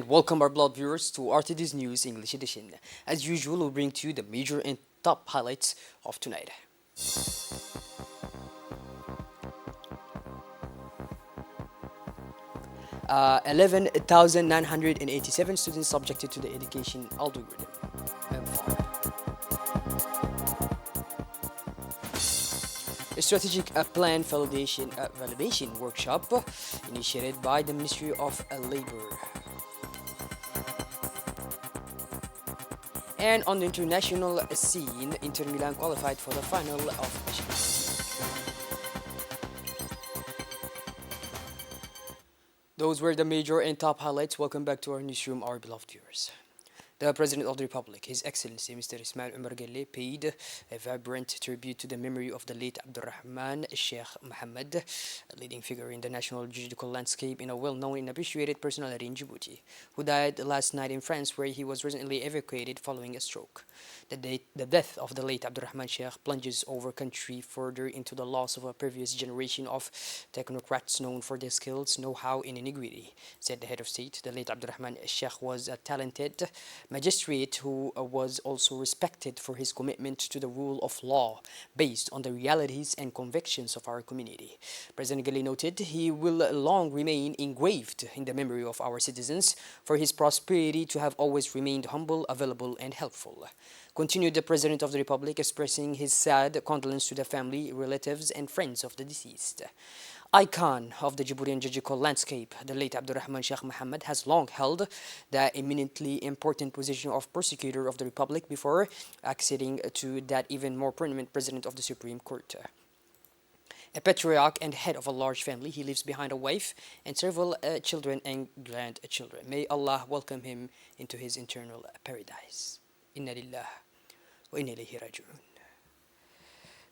and welcome our beloved viewers to RTD's News English Edition. As usual, we'll bring to you the major and top highlights of tonight. 11,987 students subjected to the education algorithm. A strategic plan validation workshop initiated by the Ministry of Labor. And on the international scene, Inter Milan qualified for the final of Champions League. Those were the major and top highlights. Welcome back to our newsroom, our beloved viewers. The President of the Republic, His Excellency Mr. Ismail Omar Guelleh, paid a vibrant tribute to the memory of the late Abdurrahman Sheikh Mohammed, a leading figure in the national juridical landscape and a well-known and appreciated personality in Djibouti, who died last night in France, where he was recently evacuated following a stroke. The death of the late Abdurrahman Sheikh plunges our country further into the loss of a previous generation of technocrats known for their skills, know-how, and integrity, said the head of state. The late Abdurrahman Sheikh was a talented magistrate who was also respected for his commitment to the rule of law based on the realities and convictions of our community. President Guelleh noted he will long remain engraved in the memory of our citizens for his prosperity to have always remained humble, available, and helpful. Continued the President of the Republic, expressing his sad condolence to the family, relatives, and friends of the deceased. Icon of the Djiboutian judicial landscape, the late Abdurrahman Sheikh Mohammed has long held the eminently important position of prosecutor of the Republic before acceding to that even more prominent President of the Supreme Court. A patriarch and head of a large family, he leaves behind a wife and several children and grandchildren. May Allah welcome him into his eternal paradise. Inna lillah wa inna ilayhi raji'un.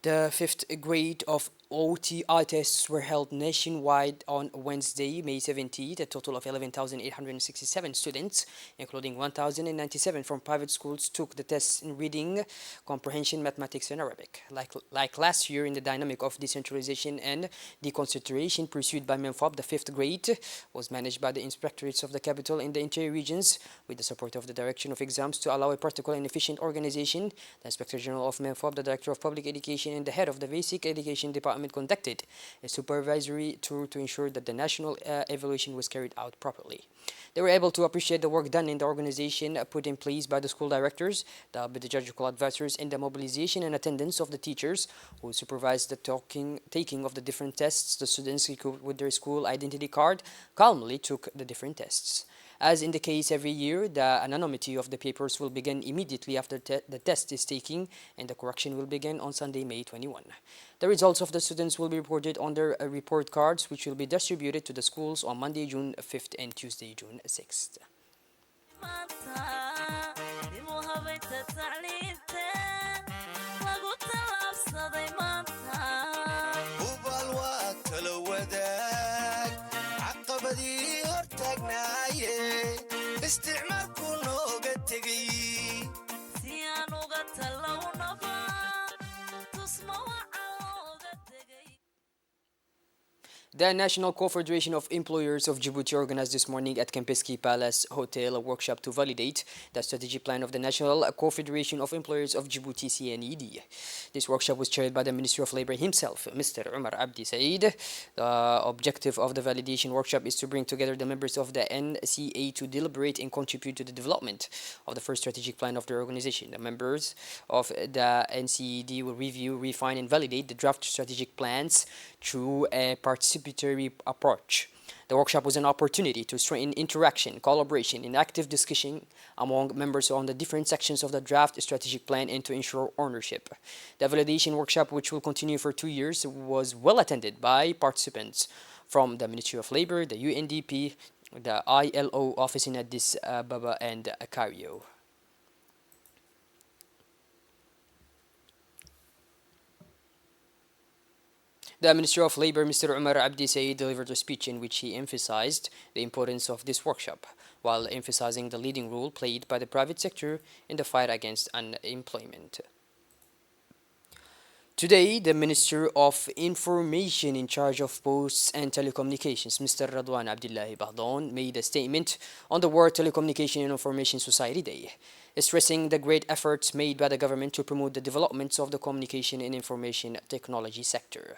The fifth grade of OTI tests were held nationwide on Wednesday, May 17th. A total of 11,867 students, including 1,097 from private schools, took the tests in reading, comprehension, mathematics, and Arabic. Like last year, in the dynamic of decentralization and deconcentration pursued by MENFOB, the fifth grade was managed by the inspectorates of the capital and the interior regions with the support of the Direction of Exams to allow a practical and efficient organization. The Inspector General of MENFOB, the Director of Public Education, and the head of the Basic Education Department conducted a supervisory tour to ensure that the national evaluation was carried out properly. They were able to appreciate the work done in the organization put in place by the school directors, the pedagogical advisors, and the mobilization and attendance of the teachers who supervised the taking of the different tests. The students equipped with their school identity card calmly took the different tests. As in the case every year, the anonymity of the papers will begin immediately after the test is taken, and the correction will begin on Sunday, May 21. The results of the students will be reported on their report cards, which will be distributed to the schools on Monday, June 5th and Tuesday, June 6th. The National Confederation of Employers of Djibouti organized this morning at Kempinski Palace Hotel a workshop to validate the strategy plan of the National Confederation of Employers of Djibouti (CNED). This workshop was chaired by the Ministry of Labor himself, Mr. Omar Abdi Said. The objective of the validation workshop is to bring together the members of the NCA to deliberate and contribute to the development of the first strategic plan of the organization. The members of the NCED will review, refine, and validate the draft strategic plans through a participatory approach. The workshop was an opportunity to strengthen interaction, collaboration, and active discussion among members on the different sections of the draft strategic plan and to ensure ownership. The validation workshop, which will continue for 2 years, was well attended by participants from the Ministry of Labor, the UNDP, the ILO office in Addis Ababa, and Cairo. The Minister of Labor, Mr. Omar Abdi Said, delivered a speech in which he emphasized the importance of this workshop, while emphasizing the leading role played by the private sector in the fight against unemployment. Today, the Minister of Information in charge of Posts and Telecommunications, Mr. Radwan Abdullahi Bahdon, made a statement on the World Telecommunication and Information Society Day, stressing the great efforts made by the government to promote the developments of the communication and information technology sector.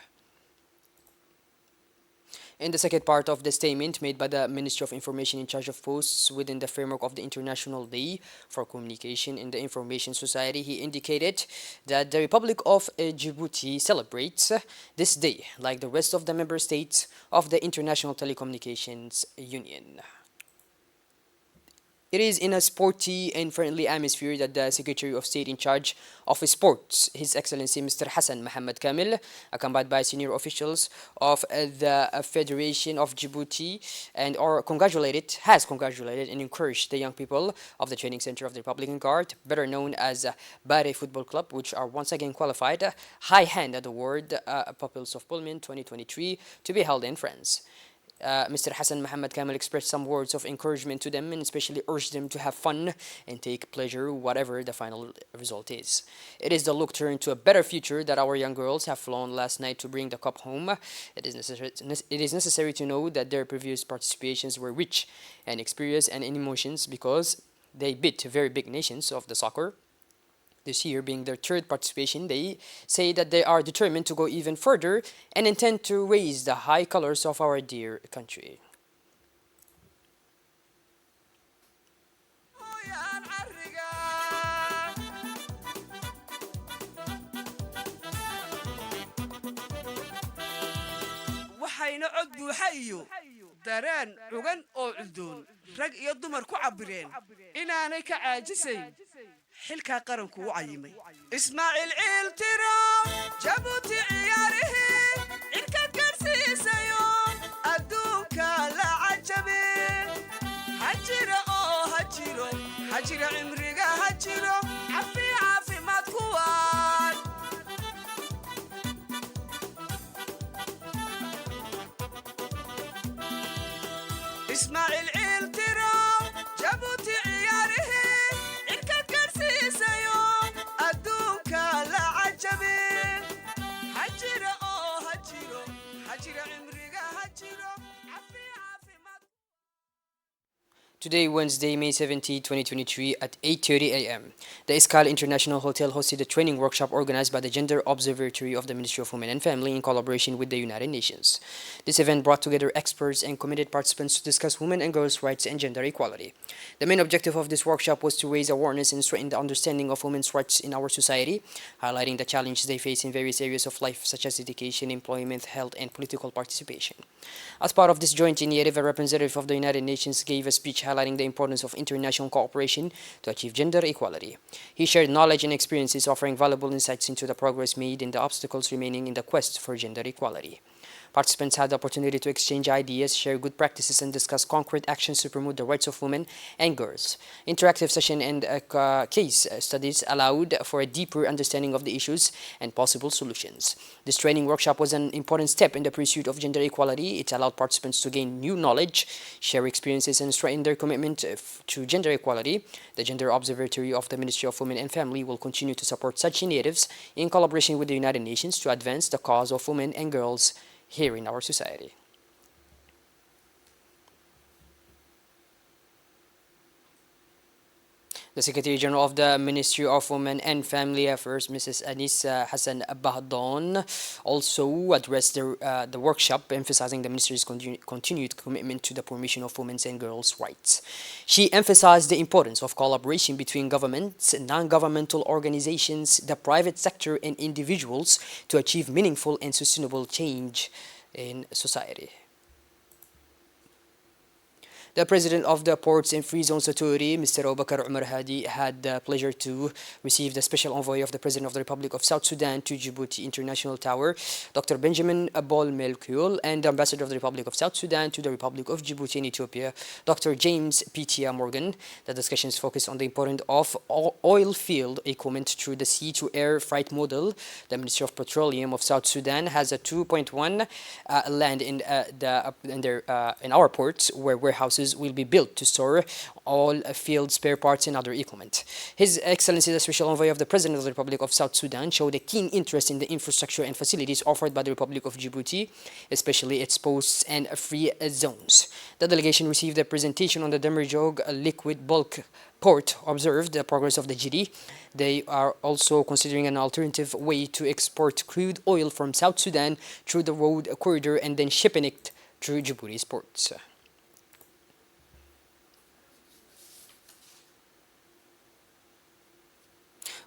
In the second part of the statement made by the Ministry of Information in charge of posts within the framework of the International Day for Communication in the Information Society, he indicated that the Republic of Djibouti celebrates this day like the rest of the member states of the International Telecommunications Union. It is in a sporty and friendly atmosphere that the Secretary of State in charge of Sports, His Excellency Mr. Hassan Mohammed Kamil, accompanied by senior officials of the Federation of Djibouti, has congratulated and encouraged the young people of the training center of the Republican Guard, better known as Bari Football Club, which are once again qualified high hand at the World Pupils of Pullman 2023 to be held in France. Mr. Hassan Mohammed Kamil expressed some words of encouragement to them and especially urged them to have fun and take pleasure whatever the final result is. It is the look turned to a better future that our young girls have flown last night to bring the cup home. It is necessary to know that their previous participations were rich in experience and in emotions because they beat very big nations of the soccer. This year being their third participation, they say that they are determined to go even further and intend to raise the high colors of our dear country. waxayna cod buuxayo dareen dhugan oo cuddoon rag iyo dumar ku cabireen inaanay ka caajisayn xilka qaranku u cayimay ismaaciil ciil tiro jabuuti ciyaarihii inka garsiisayo adduunka la cajabe hajira oo hajira cimriga hajiro caafimaad kuwaan ismaaciil ciil tiro jabuuti ciyaarihii inka garsiisayo adduunka la cajabe hajira oo hajira cimriga hajiro caafimaad. Today, Wednesday, May 17, 2023 at 8:30 a.m., the Escale International Hotel hosted a training workshop organized by the Gender Observatory of the Ministry of Women and Family in collaboration with the United Nations. This event brought together experts and committed participants to discuss women and girls' rights and gender equality. The main objective of this workshop was to raise awareness and strengthen the understanding of women's rights in our society, highlighting the challenges they face in various areas of life such as education, employment, health, and political participation. As part of this joint initiative, a representative of the United Nations gave a speech highlighting the importance of international cooperation to achieve gender equality. He shared knowledge and experiences, offering valuable insights into the progress made and the obstacles remaining in the quest for gender equality. Participants had the opportunity to exchange ideas, share good practices, and discuss concrete actions to promote the rights of women and girls. Interactive session and case studies allowed for a deeper understanding of the issues and possible solutions. This training workshop was an important step in the pursuit of gender equality. It allowed participants to gain new knowledge, share experiences, and strengthen their commitment to gender equality. The Gender Observatory of the Ministry of Women and Family will continue to support such initiatives in collaboration with the United Nations to advance the cause of women and girls here in our society. The Secretary General of the Ministry of Women and Family Affairs, Mrs. Anis Hassan Bahdon, also addressed the workshop, emphasizing the Ministry's continued commitment to the promotion of women's and girls' rights. She emphasized the importance of collaboration between governments, non-governmental organizations, the private sector, and individuals to achieve meaningful and sustainable change in society. The President of the Ports and Free Zones Authority, Mr. Obakar Umar Hadi, had the pleasure to receive the Special Envoy of the President of the Republic of South Sudan to Djibouti International Tower, Dr. Benjamin Abol Melchior, and the Ambassador of the Republic of South Sudan to the Republic of Djibouti in Ethiopia, Dr. James Pitia Morgan. The discussions focused on the importance of oil field equipment through the sea-to-air freight model. The Ministry of Petroleum of South Sudan has a 2.1 land in our ports where warehouses warehouses will be built to store all field spare parts and other equipment. His Excellency, the Special Envoy of the President of the Republic of South Sudan, showed a keen interest in the infrastructure and facilities offered by the Republic of Djibouti, especially its posts and free zones. The delegation received a presentation on the Demerjog liquid bulk port, observed the progress of the GD. They are also considering an alternative way to export crude oil from South Sudan through the road corridor and then shipping it through Djibouti's ports.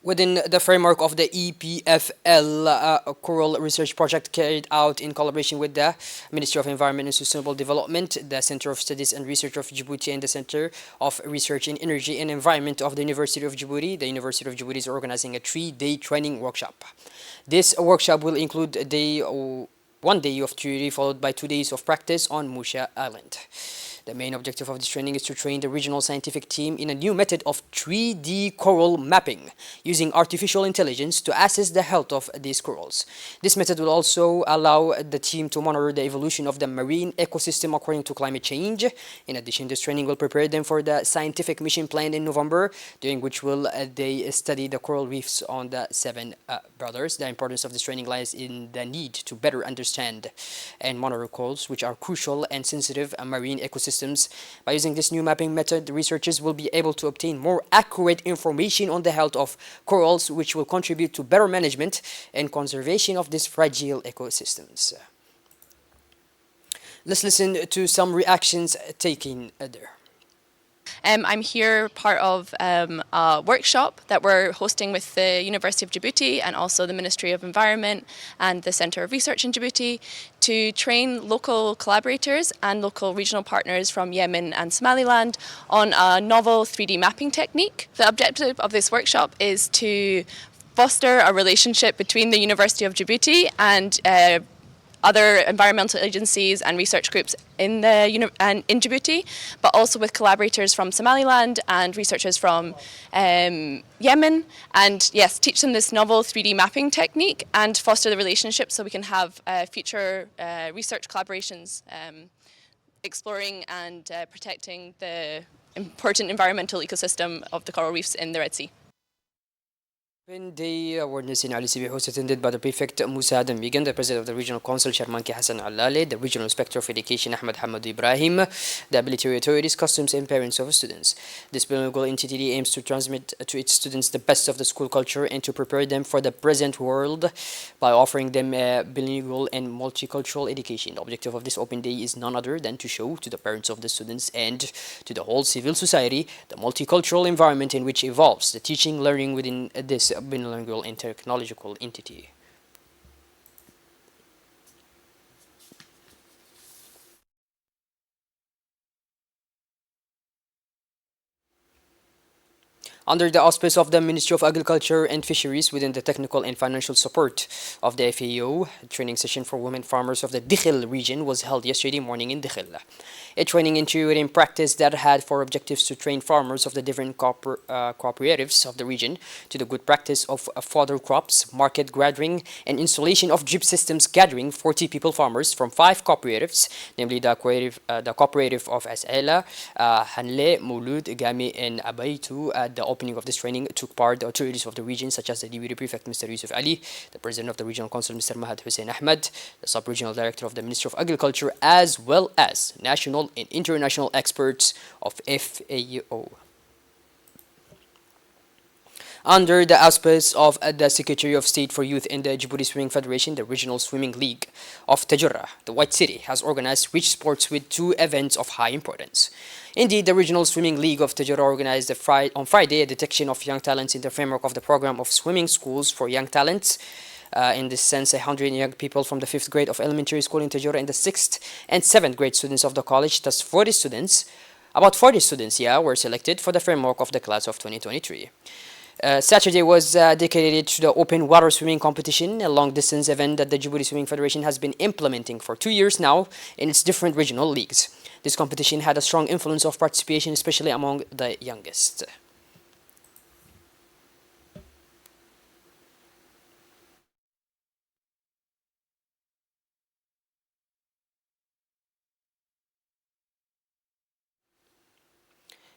Within the framework of the EPFL Coral Research Project carried out in collaboration with the Ministry of Environment and Sustainable Development, the Center of Studies and Research of Djibouti, and the Center of Research in Energy and Environment of the University of Djibouti, the University of Djibouti is organizing a 3-day training workshop. This workshop will include one day of theory followed by 2 days of practice on Musha Island. The main objective of this training is to train the regional scientific team in a new method of 3D coral mapping using artificial intelligence to assess the health of these corals. This method will also allow the team to monitor the evolution of the marine ecosystem according to climate change. In addition, this training will prepare them for the scientific mission planned in November, during which will they study the coral reefs on the Seven Brothers. The importance of this training lies in the need to better understand and monitor corals, which are crucial and sensitive marine ecosystems. By using this new mapping method, the researchers will be able to obtain more accurate information on the health of corals, which will contribute to better management and conservation of these fragile ecosystems. Let's listen to some reactions taken there. I'm here part of a workshop that we're hosting with the University of Djibouti and also the Ministry of Environment and the Centre of Research in Djibouti to train local collaborators and local regional partners from Yemen and Somaliland on a novel 3D mapping technique. The objective of this workshop is to foster a relationship between the University of Djibouti and other environmental agencies and research groups in Djibouti, but also with collaborators from Somaliland and researchers from Yemen, and yes, teach them this novel 3D mapping technique and foster the relationship so we can have future research collaborations exploring and protecting the important environmental ecosystem of the coral reefs in the Red Sea. The awareness in Ali Sibi was attended by the Prefect Musa Adam Megan, the President of the Regional Council Sharmanki Hassan Alale, the Regional Inspector of Education Ahmed Hamad Ibrahim, the military authorities, customs and parents of students. This bilingual entity aims to transmit to its students the best of the school culture and to prepare them for the present world by offering them a bilingual and multicultural education. The objective of this open day is none other than to show to the parents of the students and to the whole civil society the multicultural environment in which evolves the teaching learning within this bilingual and technological entity. Under the auspice of the Ministry of Agriculture and Fisheries within the technical and financial support of the FAO, a training session for women farmers of the Dikhil region was held yesterday morning in Dikhil. A training in theory and practice that had for objectives to train farmers of the different cooperatives of the region to the good practice of fodder crops, market gathering, and installation of drip systems gathering 40 people farmers from 5 cooperatives, namely the cooperative of As'ela, Hanle, Moulud, Gami, and Abaitu. At the opening of this training took part the authorities of the region such as the Deputy Prefect Mr. Yusuf Ali, the President of the Regional Council Mr. Mahad Hussein Ahmed, the Sub-Regional Director of the Ministry of Agriculture, as well as national and international experts of FAO. Under the auspice of the Secretary of State for Youth in the Djibouti Swimming Federation, the Regional Swimming League of Tajura, the White City, has organized rich sports with 2 events of high importance. Indeed, the Regional Swimming League of Tajura organized on Friday a detection of young talents in the framework of the program of swimming schools for young talents. In this sense, 100 young people from the 5th grade of elementary school in Tajura and the 6th and 7th grade students of the college, thus about 40 students, were selected for the framework of the class of 2023. Saturday was dedicated to the open water swimming competition, a long-distance event that the Djibouti Swimming Federation has been implementing for 2 years now in its different regional leagues. This competition had a strong influence of participation, especially among the youngest.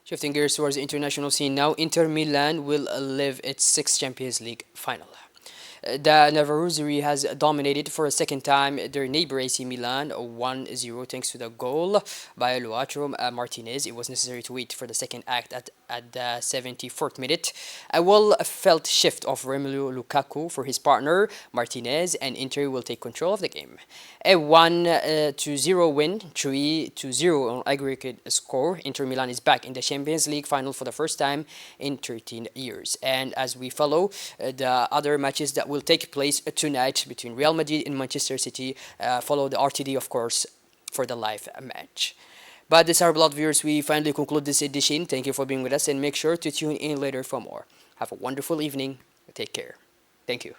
Shifting gears towards the international scene now, Inter Milan will live its sixth Champions League final. The Nerazzurri has dominated for a second time their neighbor AC Milan 1-0 thanks to the goal by Lautaro Martinez. It was necessary to wait for the second act at the 74th minute. A well-felt shift of Romelu Lukaku for his partner Martinez, and Inter will take control of the game. A 1-0 win, 3-0 on aggregate score. Inter Milan is back in the Champions League final for the first time in 13 years. And as we follow the other matches that will take place tonight between Real Madrid and Manchester City, follow the RTD, of course, for the live match. But this, our beloved viewers, we finally conclude this edition. Thank you for being with us, and make sure to tune in later for more. Have a wonderful evening. Take care. Thank you.